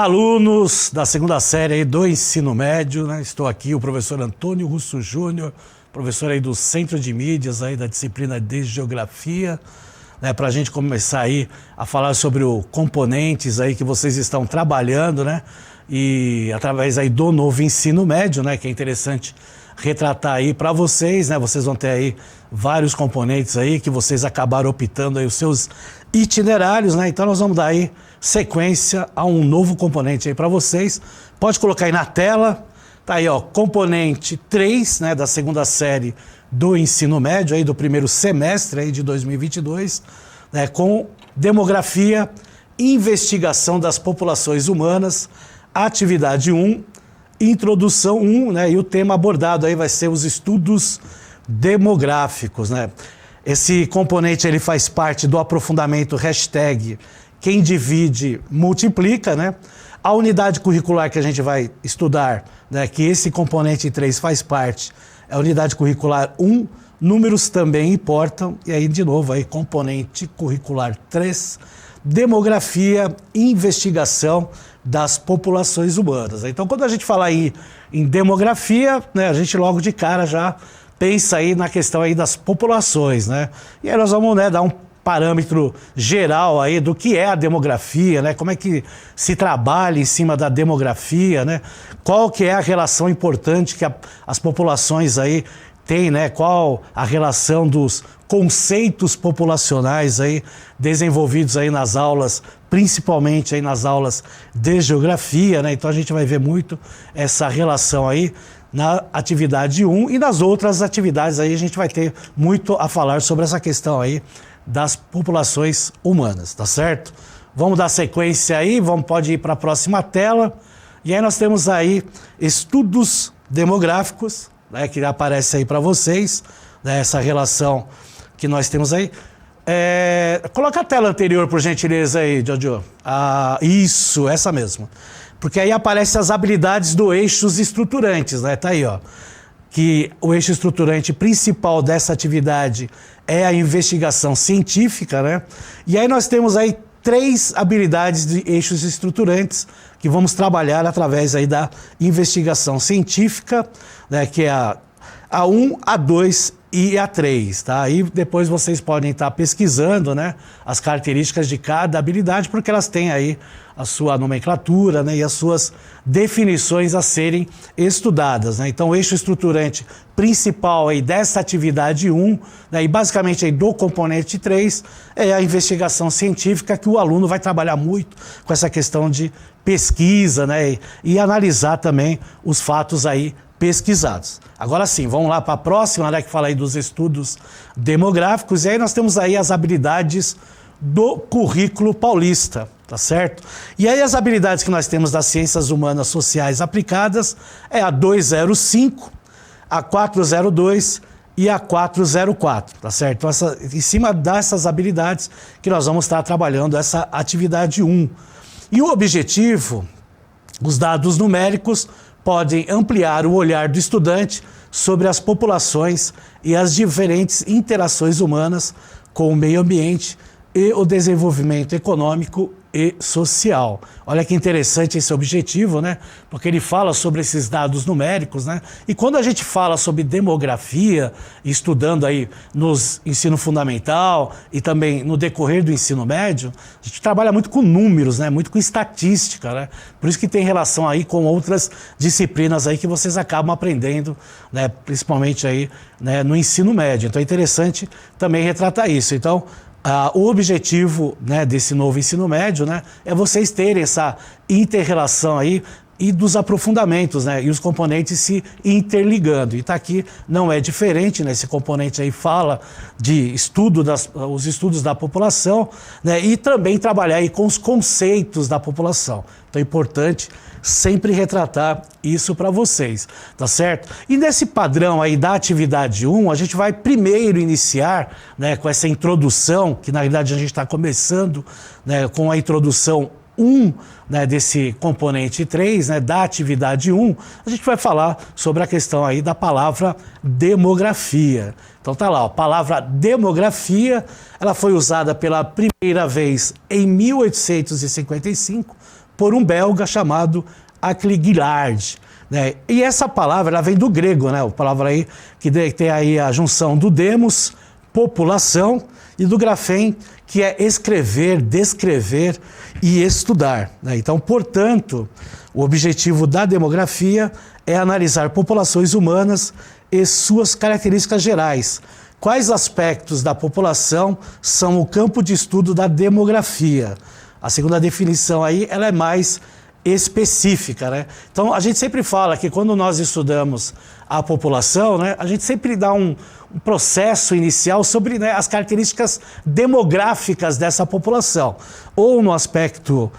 alunos da segunda série aí do ensino médio, né? Estou aqui, o professor Antônio Russo Júnior, professor aí do Centro de Mídias aí da disciplina de Geografia, né? Para a gente começar aí a falar sobre os componentes aí que vocês estão trabalhando, né? E através aí do novo ensino médio, né? Que é interessante retratar aí para vocês, né? Vocês vão ter aí vários componentes aí que vocês acabaram optando aí os seus itinerários, né? Então nós vamos dar aí sequência a um novo componente aí para vocês. Pode colocar aí na tela, tá aí ó, componente 3, né, da segunda série do ensino médio aí do primeiro semestre aí de 2022, né, com demografia, investigação das populações humanas, atividade 1, introdução 1, né, e o tema abordado aí vai ser os estudos demográficos, né? Esse componente ele faz parte do aprofundamento hashtag Quem Divide Multiplica, né? A unidade curricular que a gente vai estudar, né, que esse componente 3 faz parte, é a unidade curricular 1, números também importam, e aí de novo, aí, componente curricular 3, demografia e investigação das populações humanas. Então, quando a gente fala aí em demografia, né, a gente logo de cara já pensa aí na questão aí das populações, né? E aí nós vamos, né, dar um parâmetro geral aí do que é a demografia, né? Como é que se trabalha em cima da demografia, né? Qual que é a relação importante que as populações aí têm, né? Qual a relação dos conceitos populacionais aí desenvolvidos aí nas aulas, principalmente aí nas aulas de geografia, né? Então a gente vai ver muito essa relação aí na atividade 1 e nas outras atividades aí a gente vai ter muito a falar sobre essa questão aí das populações humanas, tá certo? Vamos dar sequência aí, pode ir para a próxima tela. E aí nós temos aí estudos demográficos, né, que aparece aí para vocês, né, essa relação que nós temos aí. Coloca a tela anterior, por gentileza aí, Jojo. Isso, essa mesmo. Porque aí aparecem as habilidades do eixos estruturantes, né? Tá aí, ó. Que o eixo estruturante principal dessa atividade é a investigação científica, né? E aí nós temos aí 3 habilidades de eixos estruturantes que vamos trabalhar através aí da investigação científica, né? Que é a 1, a 2 e a 3, tá? Aí depois vocês podem estar pesquisando, né, as características de cada habilidade, porque elas têm aí a sua nomenclatura, né, e as suas definições a serem estudadas, né? Então o eixo estruturante principal aí dessa atividade 1, né, e basicamente aí do componente 3, é a investigação científica, que o aluno vai trabalhar muito com essa questão de pesquisa, né, e analisar também os fatos aí pesquisados. Agora sim, vamos lá para a próxima, né, que fala aí dos estudos demográficos, e aí nós temos aí as habilidades do currículo paulista, tá certo? E aí as habilidades que nós temos das ciências humanas sociais aplicadas é a 205, a 402 e a 404, tá certo? Então, em cima dessas habilidades que nós vamos estar trabalhando essa atividade 1. E o objetivo, os dados numéricos podem ampliar o olhar do estudante sobre as populações e as diferentes interações humanas com o meio ambiente e o desenvolvimento econômico e social. Olha que interessante esse objetivo, né? Porque ele fala sobre esses dados numéricos, né? E quando a gente fala sobre demografia, estudando aí nos ensino fundamental e também no decorrer do ensino médio, a gente trabalha muito com números, né? Muito com estatística, né? Por isso que tem relação aí com outras disciplinas aí que vocês acabam aprendendo, né? Principalmente aí, né, no ensino médio. Então é interessante também retratar isso. Então, o objetivo, né, desse novo ensino médio, né, é vocês terem essa inter-relação aí e dos aprofundamentos, né, e os componentes se interligando. E tá aqui, não é diferente, né, esse componente aí fala de os estudos da população, né, e também trabalhar aí com os conceitos da população. Então é importante sempre retratar isso para vocês, tá certo? E nesse padrão aí da atividade 1, a gente vai primeiro iniciar, né, com essa introdução, que na verdade a gente está começando, né, com a introdução 1, né, desse componente 3, né, da atividade 1, a gente vai falar sobre a questão aí da palavra demografia. Então tá lá, a palavra demografia, ela foi usada pela primeira vez em 1855 por um belga chamado Ackley Gillard. Né? E essa palavra ela vem do grego, né? A palavra aí que tem aí a junção do demos, população, e do grafém, que é escrever, descrever e estudar. Né? Então, portanto, o objetivo da demografia é analisar populações humanas e suas características gerais. Quais aspectos da população são o campo de estudo da demografia? A segunda definição aí ela é mais específica, né? Então, a gente sempre fala que quando nós estudamos a população, né, a gente sempre dá um processo inicial sobre, né, as características demográficas dessa população, ou no aspecto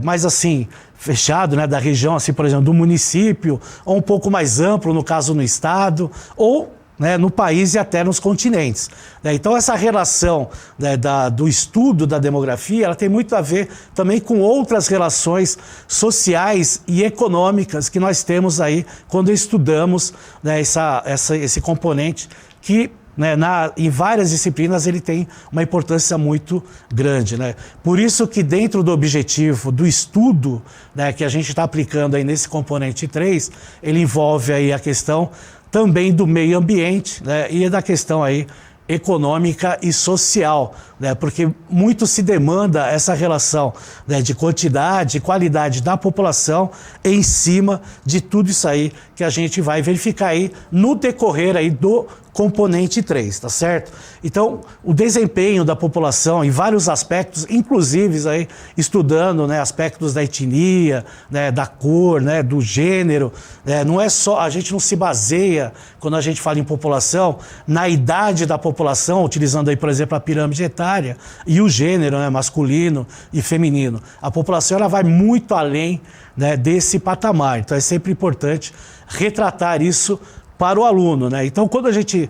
mais assim fechado, né, da região, assim, por exemplo, do município, ou um pouco mais amplo, no caso no estado, ou né, no país e até nos continentes. Né? Então, essa relação né, do estudo da demografia, ela tem muito a ver também com outras relações sociais e econômicas que nós temos aí quando estudamos né, esse componente que né, em várias disciplinas ele tem uma importância muito grande. Né? Por isso que dentro do objetivo do estudo né, que a gente está aplicando aí nesse componente 3, ele envolve aí a questão também do meio ambiente né, e da questão aí econômica e social, né, porque muito se demanda essa relação né, de quantidade e qualidade da população em cima de tudo isso aí que a gente vai verificar aí no decorrer aí do componente 3, tá certo? Então, o desempenho da população em vários aspectos, inclusive aí estudando né, aspectos da etnia, né, da cor, né, do gênero, né, não é só, a gente não se baseia, quando a gente fala em população, na idade da população, utilizando aí, por exemplo, a pirâmide etária e o gênero, né, masculino e feminino. A população ela vai muito além né, desse patamar, então é sempre importante retratar isso para o aluno, né? Então, quando a gente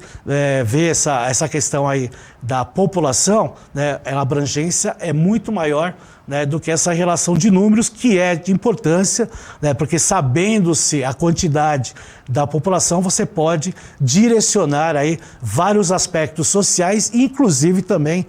vê essa questão aí da população, né, a abrangência é muito maior né, do que essa relação de números, que é de importância, né, porque sabendo-se a quantidade da população, você pode direcionar aí vários aspectos sociais, inclusive também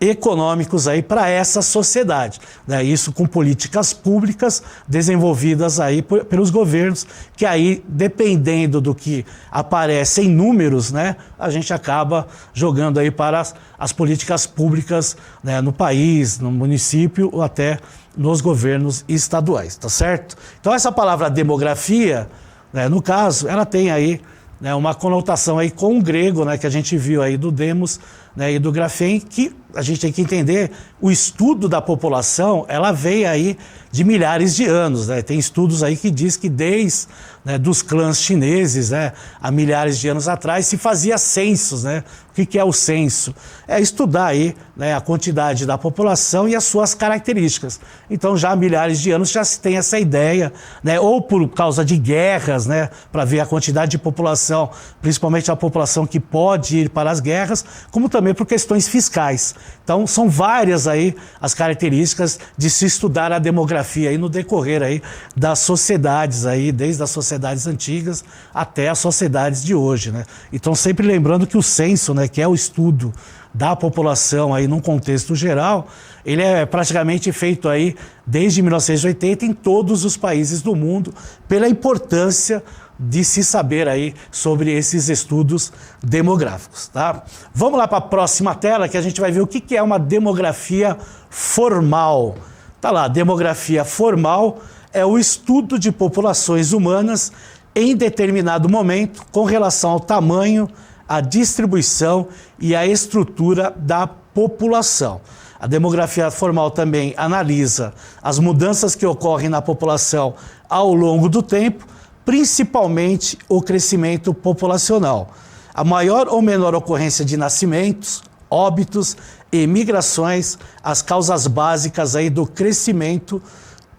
econômicos aí para essa sociedade, né? Isso com políticas públicas desenvolvidas aí pelos governos, que aí dependendo do que aparece em números, né, a gente acaba jogando aí para as políticas públicas né, no país, no município ou até nos governos estaduais, tá certo? Então essa palavra demografia, né, no caso, ela tem aí né, uma conotação aí com o grego, né, que a gente viu aí do demos né, e do grafém, que a gente tem que entender, o estudo da população, ela veio aí de milhares de anos, né? Tem estudos aí que diz que desde né, dos clãs chineses, né, há milhares de anos atrás, se fazia censos, né? O que é o censo? É estudar aí né, a quantidade da população e as suas características. Então já há milhares de anos já se tem essa ideia, né, ou por causa de guerras, né, para ver a quantidade de população, principalmente a população que pode ir para as guerras, como também por questões fiscais. Então são várias aí as características de se estudar a demografia aí no decorrer aí das sociedades aí, desde as sociedades antigas até as sociedades de hoje, né? Então sempre lembrando que o censo, né, que é o estudo da população aí num contexto geral, ele é praticamente feito aí desde 1980 em todos os países do mundo, pela importância de se saber aí sobre esses estudos demográficos, tá? Vamos lá para a próxima tela que a gente vai ver o que é uma demografia formal. Tá lá, demografia formal é o estudo de populações humanas em determinado momento com relação ao tamanho, a distribuição e a estrutura da população. A demografia formal também analisa as mudanças que ocorrem na população ao longo do tempo, principalmente o crescimento populacional. A maior ou menor ocorrência de nascimentos, óbitos e migrações, as causas básicas aí do crescimento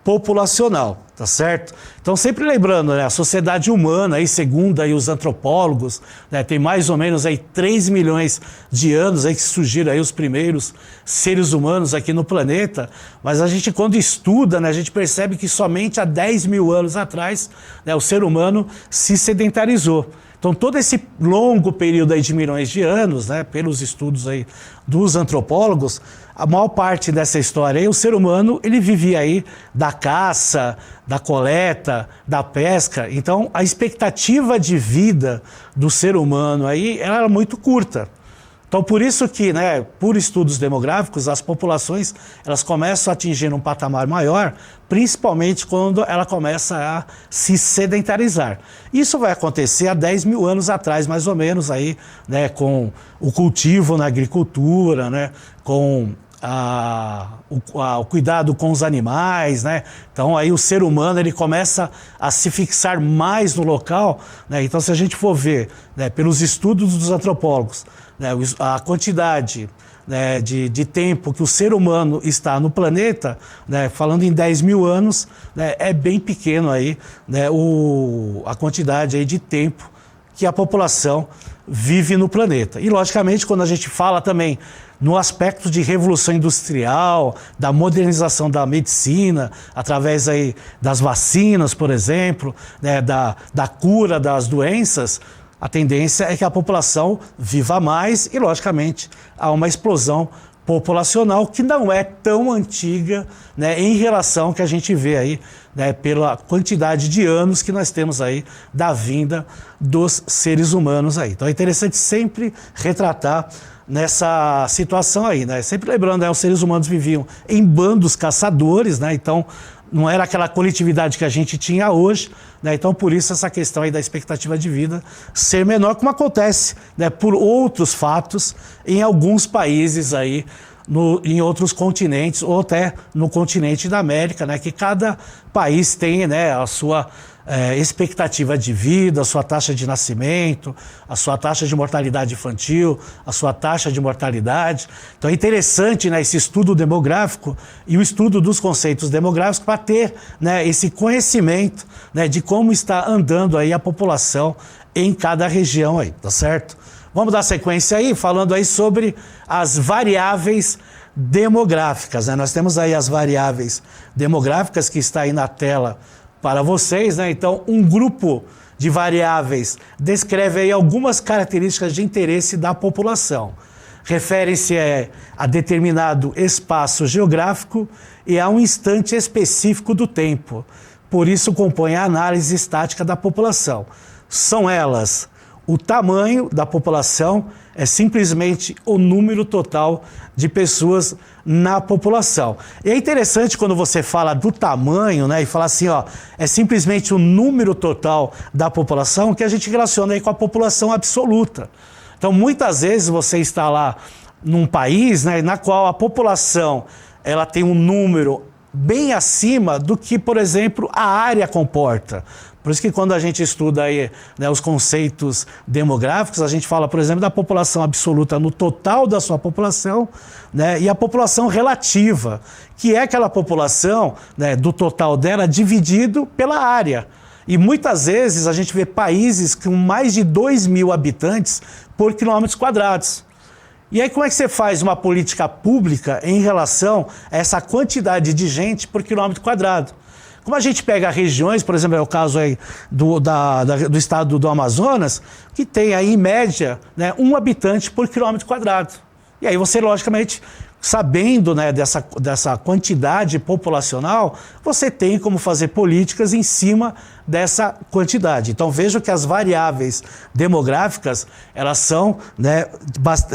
populacional, tá certo? Então sempre lembrando, né, a sociedade humana, aí, segundo aí os antropólogos, né, tem mais ou menos aí 3 milhões de anos aí que surgiram aí os primeiros seres humanos aqui no planeta, mas a gente quando estuda, né, a gente percebe que somente há 10 mil anos atrás, né, o ser humano se sedentarizou. Então, todo esse longo período aí de milhões de anos, né, pelos estudos aí dos antropólogos, a maior parte dessa história aí, o ser humano, ele vivia aí da caça, da coleta, da pesca. Então, a expectativa de vida do ser humano aí, ela era muito curta. Então, por isso que, né, por estudos demográficos, as populações elas começam a atingir um patamar maior, principalmente quando ela começa a se sedentarizar. Isso vai acontecer há 10 mil anos atrás, mais ou menos, aí, né, com o cultivo na agricultura, né, com o cuidado com os animais, né? Então aí o ser humano ele começa a se fixar mais no local, né? Então se a gente for ver, né, pelos estudos dos antropólogos, né, a quantidade, né, de tempo que o ser humano está no planeta, né, falando em 10 mil anos, né, é bem pequeno aí, né, a quantidade aí de tempo que a população vive no planeta. E logicamente quando a gente fala também no aspecto de revolução industrial, da modernização da medicina, através aí das vacinas, por exemplo, né, da cura das doenças, a tendência é que a população viva mais e, logicamente, há uma explosão populacional que não é tão antiga, né, em relação ao que a gente vê aí, né, pela quantidade de anos que nós temos aí da vinda dos seres humanos aí. Então é interessante sempre retratar nessa situação aí, né? Sempre lembrando, né, os seres humanos viviam em bandos caçadores, né? Então não era aquela coletividade que a gente tinha hoje, né? Então por isso essa questão aí da expectativa de vida ser menor, como acontece, né, por outros fatos em alguns países aí, em outros continentes, ou até no continente da América, né, que cada país tem, né, a sua expectativa de vida, a sua taxa de nascimento, a sua taxa de mortalidade infantil, a sua taxa de mortalidade. Então é interessante, né, esse estudo demográfico e o estudo dos conceitos demográficos para ter, né, esse conhecimento, né, de como está andando aí a população em cada região aí, tá certo? Vamos dar sequência aí, falando aí sobre as variáveis demográficas, né? Nós temos aí as variáveis demográficas que está aí na tela para vocês, né? Então, um grupo de variáveis descreve aí algumas características de interesse da população. Refere-se a determinado espaço geográfico e a um instante específico do tempo. Por isso, compõe a análise estática da população. São elas: o tamanho da população é simplesmente o número total de pessoas na população. E é interessante quando você fala do tamanho, né, e fala assim, ó, é simplesmente o número total da população, que a gente relaciona aí com a população absoluta. Então, muitas vezes você está lá num país, né, na qual a população ela tem um número bem acima do que, por exemplo, a área comporta. Por isso que quando a gente estuda aí, né, os conceitos demográficos, a gente fala, por exemplo, da população absoluta no total da sua população, né, e a população relativa, que é aquela população, né, do total dela dividido pela área. E muitas vezes a gente vê países com mais de 2 mil habitantes por quilômetros quadrados. E aí como é que você faz uma política pública em relação a essa quantidade de gente por quilômetro quadrado? Como a gente pega regiões, por exemplo, é o caso aí do estado do Amazonas, que tem aí, em média, né, 1 habitante por quilômetro quadrado. E aí você, logicamente, sabendo, né, dessa quantidade populacional, você tem como fazer políticas em cima dessa quantidade. Então veja que as variáveis demográficas, elas são, né,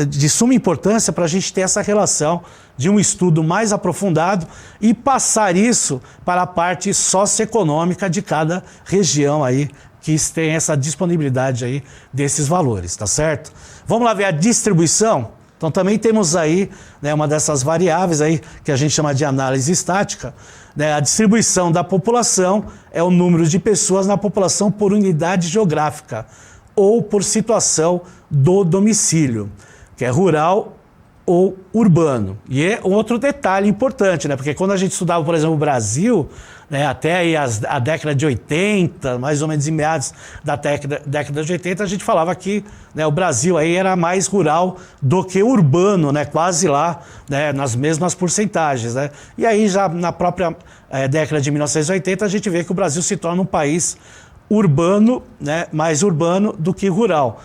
de suma importância para a gente ter essa relação de um estudo mais aprofundado e passar isso para a parte socioeconômica de cada região aí, que tem essa disponibilidade aí desses valores, tá certo? Vamos lá ver a distribuição? Então também temos aí, né, uma dessas variáveis aí que a gente chama de análise estática, né? A distribuição da população é o número de pessoas na população por unidade geográfica ou por situação do domicílio, que é rural ou urbano. E é outro detalhe importante, né? Porque quando a gente estudava, por exemplo, o Brasil, né, até aí a década de 80, mais ou menos em meados da década de 80, a gente falava que, né, o Brasil aí era mais rural do que urbano, né, quase lá, né, nas mesmas porcentagens, né? E aí já na própria década de 1980 a gente vê que o Brasil se torna um país urbano, né, mais urbano do que rural.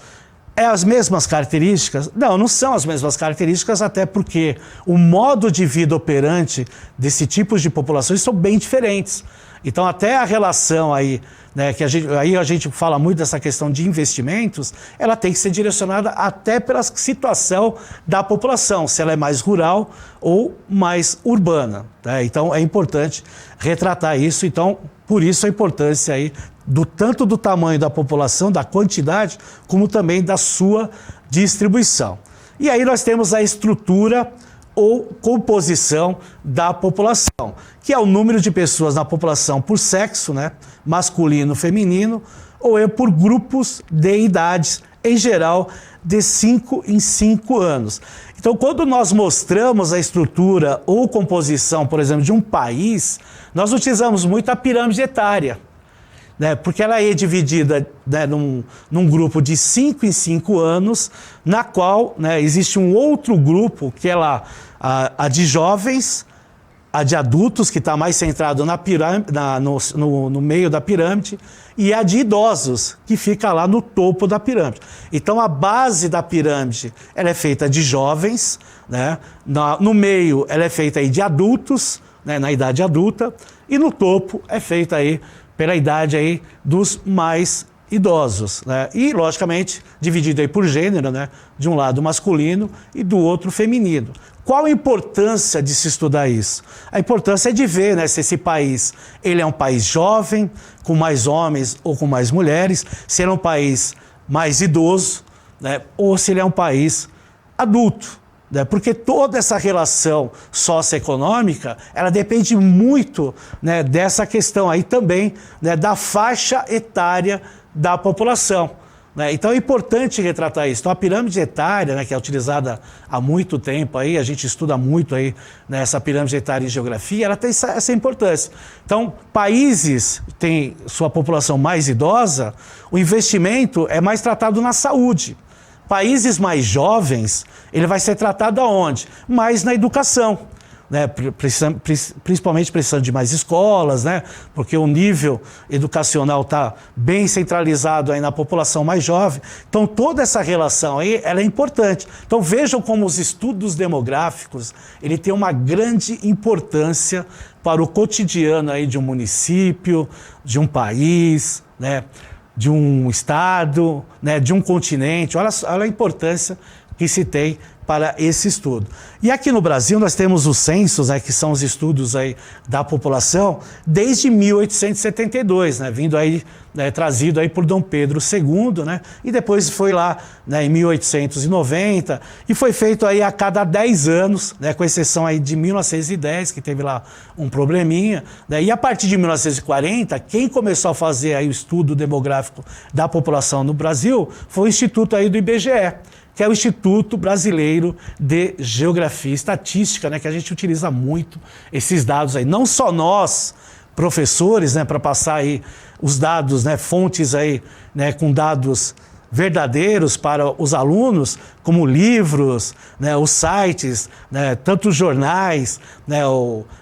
É as mesmas características? Não, não são as mesmas características, até porque o modo de vida operante desse tipo de populações são bem diferentes. Então, até a relação aí, né, aí a gente fala muito dessa questão de investimentos, ela tem que ser direcionada até pela situação da população, se ela é mais rural ou mais urbana, né? Então, é importante retratar isso. Então, por isso a importância aí tanto do tamanho da população, da quantidade, como também da sua distribuição. E aí nós temos a estrutura ou composição da população, que é o número de pessoas na população por sexo, né, masculino, feminino, ou por grupos de idades, em geral, de 5 em 5 anos. Então, quando nós mostramos a estrutura ou composição, por exemplo, de um país, nós utilizamos muito a pirâmide etária, né, porque ela é dividida, né, num grupo de 5 em 5 anos, na qual, né, existe um outro grupo, que é lá a de jovens, a de adultos, que está mais centrado na pirâmide, no meio da pirâmide, e a de idosos, que fica lá no topo da pirâmide. Então, a base da pirâmide ela é feita de jovens, né, no meio ela é feita aí de adultos, né, na idade adulta, e no topo é feita aí pela idade aí dos mais idosos, né? E, logicamente, dividido aí por gênero, né? De um lado masculino e do outro feminino. Qual a importância de se estudar isso? A importância é de ver, né, se esse país ele é um país jovem, com mais homens ou com mais mulheres, se ele é um país mais idoso, né, ou se ele é um país adulto. Porque toda essa relação socioeconômica, ela depende muito, né, dessa questão aí também, né, da faixa etária da população, né? Então é importante retratar isso. Então a pirâmide etária, né, que é utilizada há muito tempo, aí, a gente estuda muito aí, né, essa pirâmide etária em geografia, ela tem essa importância. Então países que têm sua população mais idosa, o investimento é mais tratado na saúde. Países mais jovens, ele vai ser tratado aonde? Mais na educação, né? Principalmente precisando de mais escolas, né? Porque o nível educacional está bem centralizado aí na população mais jovem. Então, toda essa relação aí, ela é importante. Então, vejam como os estudos demográficos, ele tem uma grande importância para o cotidiano aí de um município, de um país, né, de um estado, né, de um continente. Olha a importância que se tem para esse estudo. E aqui no Brasil nós temos os censos, né, que são os estudos aí da população, desde 1872, né, vindo aí, né, trazido aí por Dom Pedro II, né, e depois foi lá, né, em 1890, e foi feito aí a cada 10 anos, né, com exceção aí de 1910, que teve lá um probleminha, né, e a partir de 1940, quem começou a fazer aí o estudo demográfico da população no Brasil foi o Instituto aí do IBGE, que é o Instituto Brasileiro de Geografia e Estatística, né, que a gente utiliza muito esses dados aí. Não só nós, professores, né, para passar aí os dados, né, fontes aí, né, com dados verdadeiros para os alunos, como livros, né, os sites, né, tanto os jornais, né,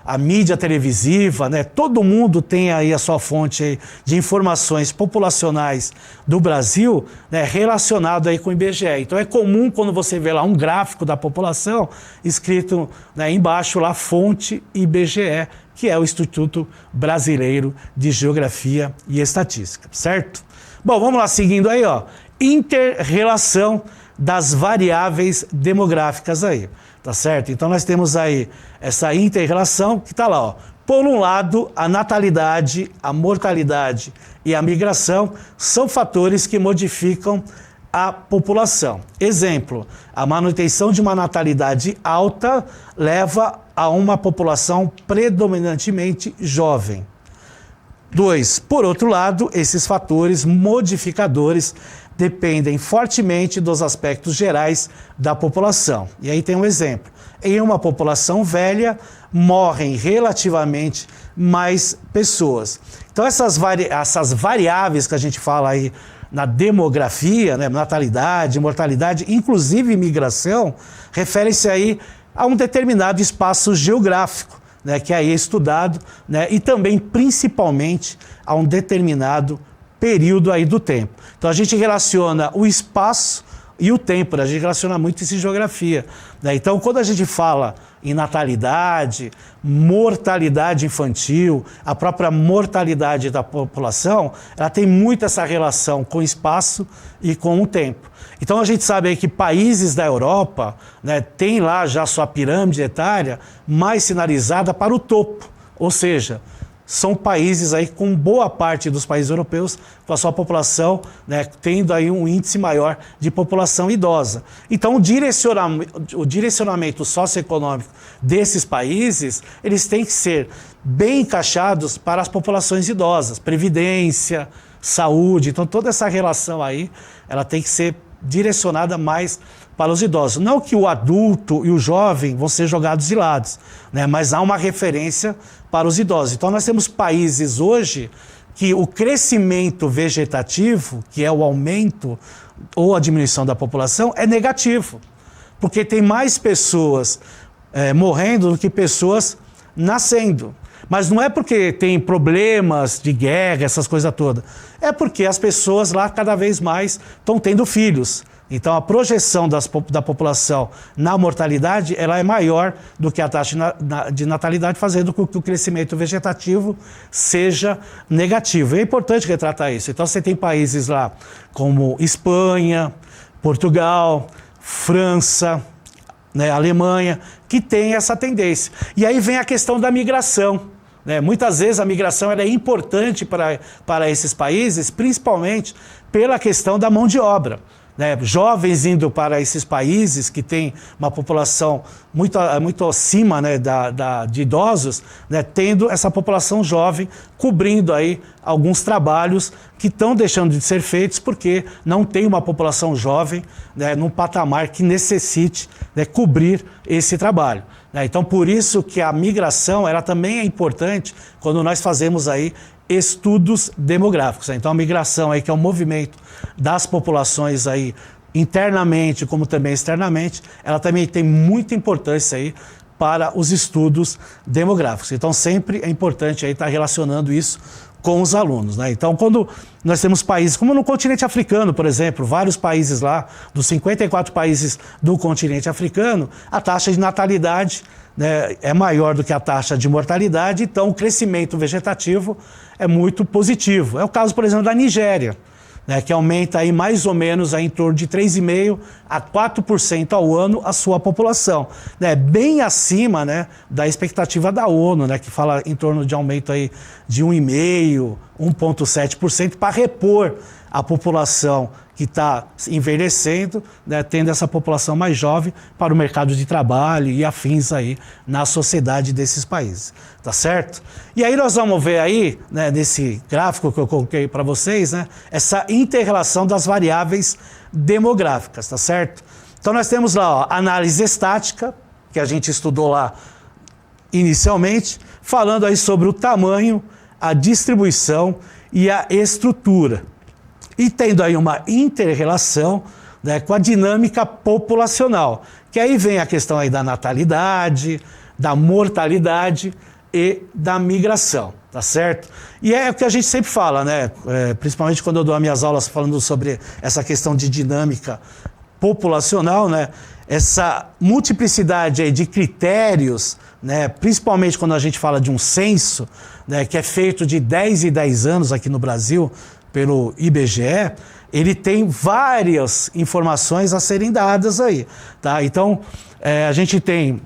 a mídia televisiva, né, todo mundo tem aí a sua fonte aí de informações populacionais do Brasil, né, relacionado aí com o IBGE. Então é comum quando você vê lá um gráfico da população escrito, né, embaixo lá fonte IBGE, que é o Instituto Brasileiro de Geografia e Estatística, certo? Bom, vamos lá, seguindo aí, ó. Inter-relação das variáveis demográficas aí, tá certo? Então nós temos aí essa inter-relação que está lá, ó. Por um lado, a natalidade, a mortalidade e a migração são fatores que modificam a população. Exemplo, a manutenção de uma natalidade alta leva a uma população predominantemente jovem. 2. Por outro lado, esses fatores modificadores dependem fortemente dos aspectos gerais da população. E aí tem um exemplo. Em uma população velha, morrem relativamente mais pessoas. Então essas variáveis que a gente fala aí na demografia, né, natalidade, mortalidade, inclusive migração, refere-se aí a um determinado espaço geográfico, né, que aí é estudado, né, e também principalmente a um determinado período aí do tempo. Então a gente relaciona o espaço e o tempo, né? A gente relaciona muito isso em geografia, né? Então, quando a gente fala em natalidade, mortalidade infantil, a própria mortalidade da população, ela tem muito essa relação com o espaço e com o tempo. Então, a gente sabe aí que países da Europa, né, tem lá já sua pirâmide etária mais sinalizada para o topo, ou seja, são países aí com boa parte dos países europeus com a sua população, né, tendo aí um índice maior de população idosa. Então o direcionamento socioeconômico desses países, eles têm que ser bem encaixados para as populações idosas, previdência, saúde. Então toda essa relação aí, ela tem que ser direcionada mais para os idosos. Não que o adulto e o jovem vão ser jogados de lado, né? Mas há uma referência para os idosos. Então nós temos países hoje que o crescimento vegetativo, que é o aumento ou a diminuição da população, é negativo. Porque tem mais pessoas morrendo do que pessoas nascendo. Mas não é porque tem problemas de guerra, essas coisas todas. É porque as pessoas lá cada vez mais estão tendo filhos. Então a projeção da população na mortalidade ela é maior do que a taxa de natalidade, fazendo com que o crescimento vegetativo seja negativo. É importante retratar isso. Então você tem países lá como Espanha, Portugal, França, né, Alemanha, que tem essa tendência. E aí vem a questão da migração. Né? Muitas vezes a migração ela é importante para esses países, principalmente pela questão da mão de obra. Né, jovens indo para esses países que têm uma população muito acima, né, de idosos, né, tendo essa população jovem cobrindo aí alguns trabalhos que estão deixando de ser feitos porque não tem uma população jovem, né, num patamar que necessite, né, cobrir esse trabalho. Né. Então, por isso que a migração ela também é importante quando nós fazemos aí estudos demográficos. Então, a migração aí, que é o movimento das populações aí internamente, como também externamente, ela também tem muita importância aí para os estudos demográficos. Então, sempre é importante aí estar relacionando isso com os alunos, né? Então, quando nós temos países, como no continente africano, por exemplo, vários países lá, dos 54 países do continente africano, a taxa de natalidade, né, é maior do que a taxa de mortalidade, então o crescimento vegetativo é muito positivo. É o caso, por exemplo, da Nigéria, né, que aumenta aí mais ou menos aí em torno de 3,5% a 4% ao ano a sua população. Né, bem acima, né, da expectativa da ONU, né, que fala em torno de aumento aí de 1,5%, 1,7% para repor a população que está envelhecendo, né, tendo essa população mais jovem para o mercado de trabalho e afins aí na sociedade desses países, tá certo? E aí nós vamos ver aí, né, nesse gráfico que eu coloquei para vocês, né, essa inter-relação das variáveis demográficas, tá certo? Então nós temos lá, ó, análise estática, que a gente estudou lá inicialmente, falando aí sobre o tamanho, a distribuição e a estrutura. E tendo aí uma inter-relação, né, com a dinâmica populacional, que aí vem a questão aí da natalidade, da mortalidade e da migração, tá certo? E é o que a gente sempre fala, né, principalmente quando eu dou as minhas aulas falando sobre essa questão de dinâmica populacional, né, essa multiplicidade aí de critérios, né, principalmente quando a gente fala de um censo, né, que é feito de 10 em 10 anos aqui no Brasil, pelo IBGE, ele tem várias informações a serem dadas aí, tá? Então, a gente tem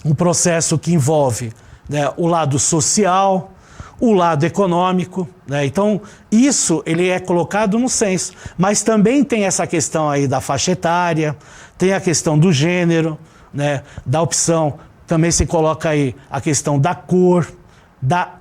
um processo que envolve, né, o lado social, o lado econômico, né? Então, isso ele é colocado no censo, mas também tem essa questão aí da faixa etária, tem a questão do gênero, né, da opção, também se coloca aí a questão da cor, da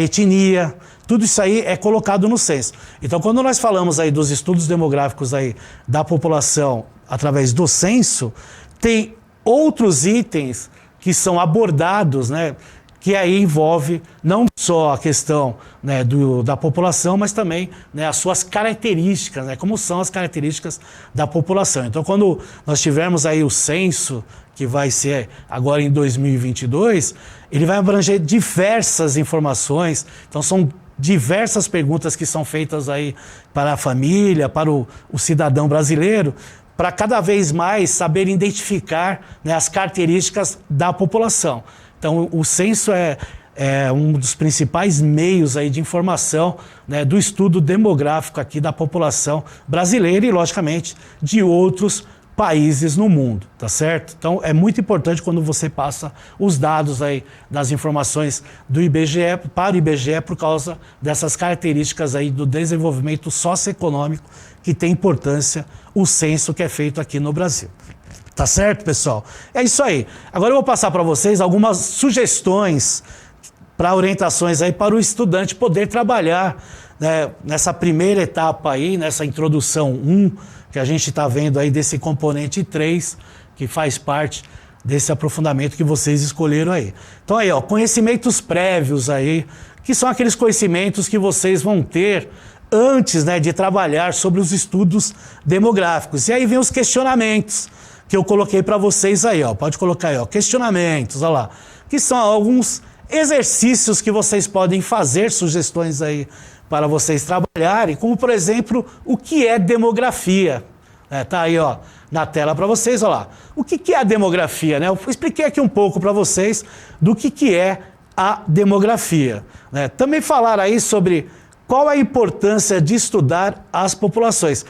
etnia. Tudo isso aí é colocado no censo. Então, quando nós falamos aí dos estudos demográficos aí da população através do censo, tem outros itens que são abordados, né, que aí envolve não só a questão, né, da população, mas também, né, as suas características, né, como são as características da população. Então, quando nós tivermos aí o censo, que vai ser agora em 2022, ele vai abranger diversas informações. Então, são diversas perguntas que são feitas aí para a família, para o cidadão brasileiro, para cada vez mais saber identificar, né, as características da população. Então, o censo é um dos principais meios aí de informação, né, do estudo demográfico aqui da população brasileira e, logicamente, de outros países no mundo, tá certo? Então, é muito importante quando você passa os dados aí das informações do IBGE para o IBGE por causa dessas características aí do desenvolvimento socioeconômico que tem importância o censo que é feito aqui no Brasil. Tá certo, pessoal? É isso aí. Agora eu vou passar para vocês algumas sugestões para orientações aí para o estudante poder trabalhar, né, nessa primeira etapa aí, nessa introdução 1, que a gente está vendo aí desse componente 3, que faz parte desse aprofundamento que vocês escolheram aí. Então aí, ó, conhecimentos prévios aí, que são aqueles conhecimentos que vocês vão ter antes, né, de trabalhar sobre os estudos demográficos. E aí vem os questionamentos que eu coloquei para vocês aí, ó. Pode colocar aí, ó, questionamentos, ó lá, que são alguns exercícios que vocês podem fazer, sugestões aí para vocês trabalharem, como por exemplo, o que é demografia? Tá aí, ó, na tela para vocês, ó lá. O que é a demografia, né? Eu expliquei aqui um pouco para vocês do que é a demografia, né? Também falar aí sobre qual a importância de estudar as populações.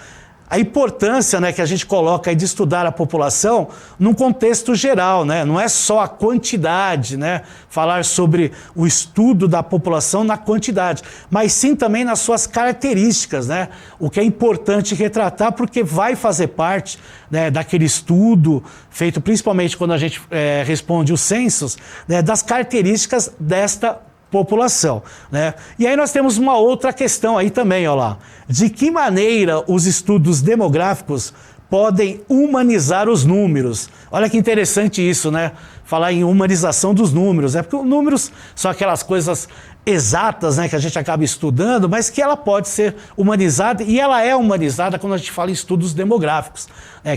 A importância, né, que a gente coloca aí de estudar a população num contexto geral, né? Não é só a quantidade, né? Falar sobre o estudo da população na quantidade, mas sim também nas suas características, né? O que é importante retratar porque vai fazer parte, né, daquele estudo feito principalmente quando a gente responde os censos, né, das características desta população, né? E aí nós temos uma outra questão aí também, ó lá. De que maneira os estudos demográficos podem humanizar os números? Olha que interessante isso, né? Falar em humanização dos números, porque os números são aquelas coisas exatas, né, que a gente acaba estudando, mas que ela pode ser humanizada, e ela é humanizada quando a gente fala em estudos demográficos,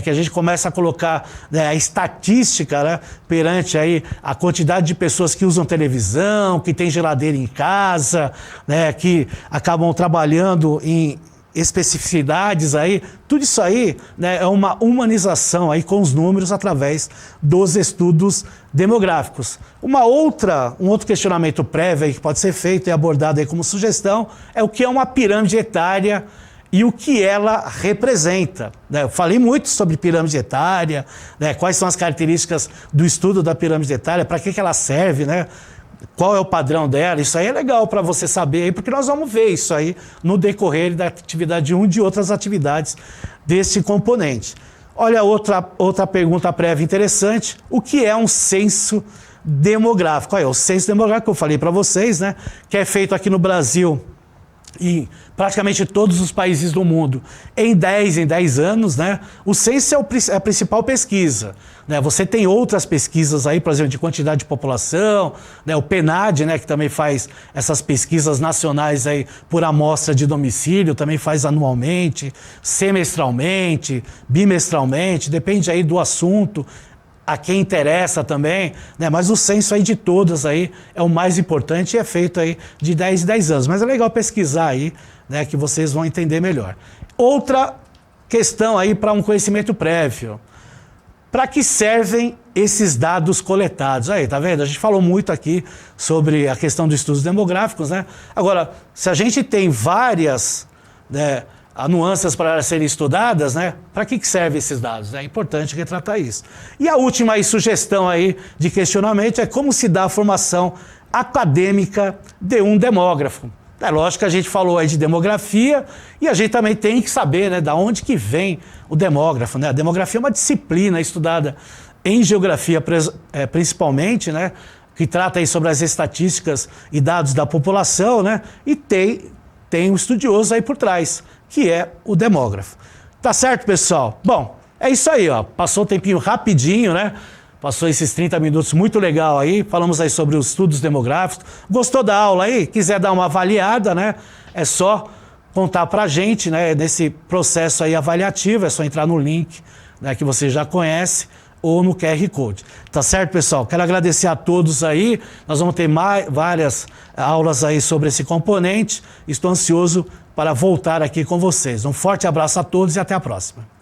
que a gente começa a colocar, né, a estatística, né, perante aí a quantidade de pessoas que usam televisão, que tem geladeira em casa, né, que acabam trabalhando em especificidades aí, tudo isso aí, né, é uma humanização aí com os números através dos estudos demográficos. Um outro questionamento prévio aí que pode ser feito e abordado aí como sugestão é o que é uma pirâmide etária e o que ela representa, né? Eu falei muito sobre pirâmide etária, né, quais são as características do estudo da pirâmide etária, para que ela serve, né? Qual é o padrão dela? Isso aí é legal para você saber aí, porque nós vamos ver isso aí no decorrer da atividade 1 e de outras atividades desse componente. Olha outra pergunta prévia interessante. O que é um censo demográfico? Olha, o censo demográfico que eu falei para vocês, né, que é feito aqui no Brasil e praticamente todos os países do mundo em 10 anos, né? O censo é a principal pesquisa, né? Você tem outras pesquisas aí, por exemplo, de quantidade de população, né? O PNAD, né, que também faz essas pesquisas nacionais aí por amostra de domicílio, também faz anualmente, semestralmente, bimestralmente, depende aí do assunto, a quem interessa também, né? Mas o censo aí de todas aí é o mais importante e é feito aí de 10 em 10 anos. Mas é legal pesquisar aí, né, que vocês vão entender melhor. Outra questão aí para um conhecimento prévio. Para que servem esses dados coletados? Aí, tá vendo? A gente falou muito aqui sobre a questão dos estudos demográficos, né? Agora, se a gente tem várias, né, nuances para serem estudadas, né? Para que servem esses dados? É importante retratar isso. E a última aí, sugestão aí de questionamento é como se dá a formação acadêmica de um demógrafo. É lógico que a gente falou aí de demografia e a gente também tem que saber, né, da onde que vem o demógrafo, né? A demografia é uma disciplina estudada em geografia principalmente, né, que trata aí sobre as estatísticas e dados da população, né? E tem um estudioso aí por trás, que é o demógrafo. Tá certo, pessoal? Bom, é isso aí, ó. Passou um tempinho rapidinho, né? Passou esses 30 minutos muito legal aí. Falamos aí sobre os estudos demográficos. Gostou da aula aí? Quiser dar uma avaliada, né? É só contar pra gente, né? Nesse processo aí avaliativo, é só entrar no link, né, que você já conhece, ou no QR Code. Tá certo, pessoal? Quero agradecer a todos aí. Nós vamos ter várias aulas aí sobre esse componente. Estou ansioso para voltar aqui com vocês. Um forte abraço a todos e até a próxima.